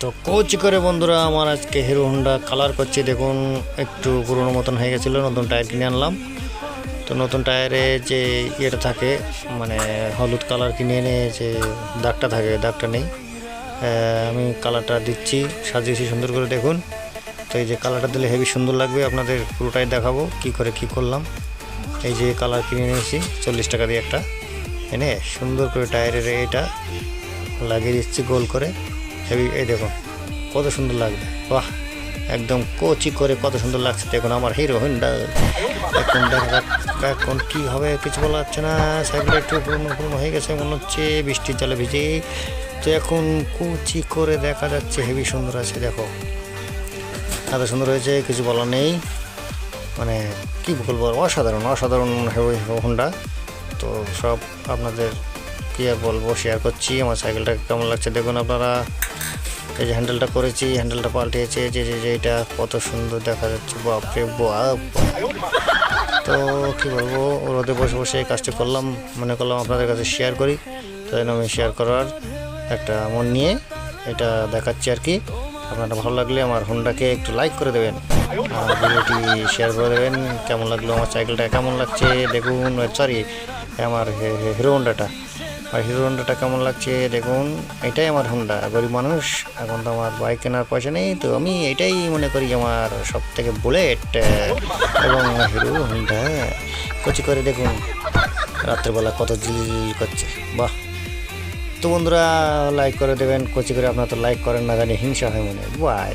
তো কোচি করে বন্ধুরা আমার আজকে হিরো হোন্ডা কালার করছি। দেখুন একটু পুরোনো মতন হয়ে গেছিলো, নতুন টায়ার কিনে আনলাম। তো নতুন টায়ারে যে ইয়েটা থাকে মানে হলুদ কালার কিনে এনে যে দাগটা থাকে, দাগটা নেই। আমি কালারটা দিচ্ছি, সাজিয়েছি সুন্দর করে দেখুন। তো এই যে কালারটা দিলে হেভি সুন্দর লাগবে, আপনাদের পুরোটাই দেখাবো কি করে কি করলাম। এই যে কালার কিনে নিয়েছি 40 টাকা দিয়ে একটা, এনে সুন্দর করে টায়ারের এটা লাগিয়ে দিচ্ছি গোল করে হেভি। এই দেখুন কত সুন্দর লাগবে, বাহ একদম কোচি করে কত সুন্দর লাগছে। দেখুন আমার হিরো হোন্ডা। এখন দেখা যাক এখন কী হবে, কিছু বলা যাচ্ছে না। সাইকেলটা একটু পুরনো হয়ে গেছে মনে হচ্ছে, বৃষ্টির জলে ভিজে। তো এখন কোচি করে দেখা যাচ্ছে হেভি সুন্দর আছে। দেখো এত সুন্দর হয়েছে, কিছু বলার নেই। মানে কী বলবো, অসাধারণ অসাধারণ হিরো হোন্ডা। তো সব আপনাদের কী আর বলবো, শেয়ার করছি আমার সাইকেলটা কেমন লাগছে। দেখুন আপনারা, এই যে হ্যান্ডেলটা করেছি, হ্যান্ডেলটা পাল্টিয়েছে, যে এটা কত সুন্দর দেখা যাচ্ছে, বাপরে বাপ। তো কী বলবো, রোদে বসে বসে এই কাজটা করলাম, মনে করলাম আপনাদের কাছে শেয়ার করি। তাই জন্য আমি শেয়ার করার একটা মন নিয়ে এটা দেখাচ্ছি আর কি। আপনারা ভালো লাগলে আমার হোন্ডাকে একটু লাইক করে দেবেন, ভিডিওটি শেয়ার করে দেবেন। কেমন লাগলো আমার সাইকেলটা, কেমন লাগছে দেখুন। সরি, আমার হিরো হোন্ডাটা, আর হিরো হোন্ডাটা কেমন লাগছে দেখুন। এটাই আমার হোন্ডা, গরিব মানুষ, এখন তো আমার বাইক কেনার পয়সা নেই, তো আমি এটাই মনে করি আমার সব থেকে বুলেট এবং হিরো হোন্ডা। কচি করে দেখুন রাত্রেবেলা কত জিল করছে, বাহ। তো বন্ধুরা লাইক করে দেবেন কচি করে, আপনারা তো লাইক করেন না, জানি হিংসা হয় মনে। বাই।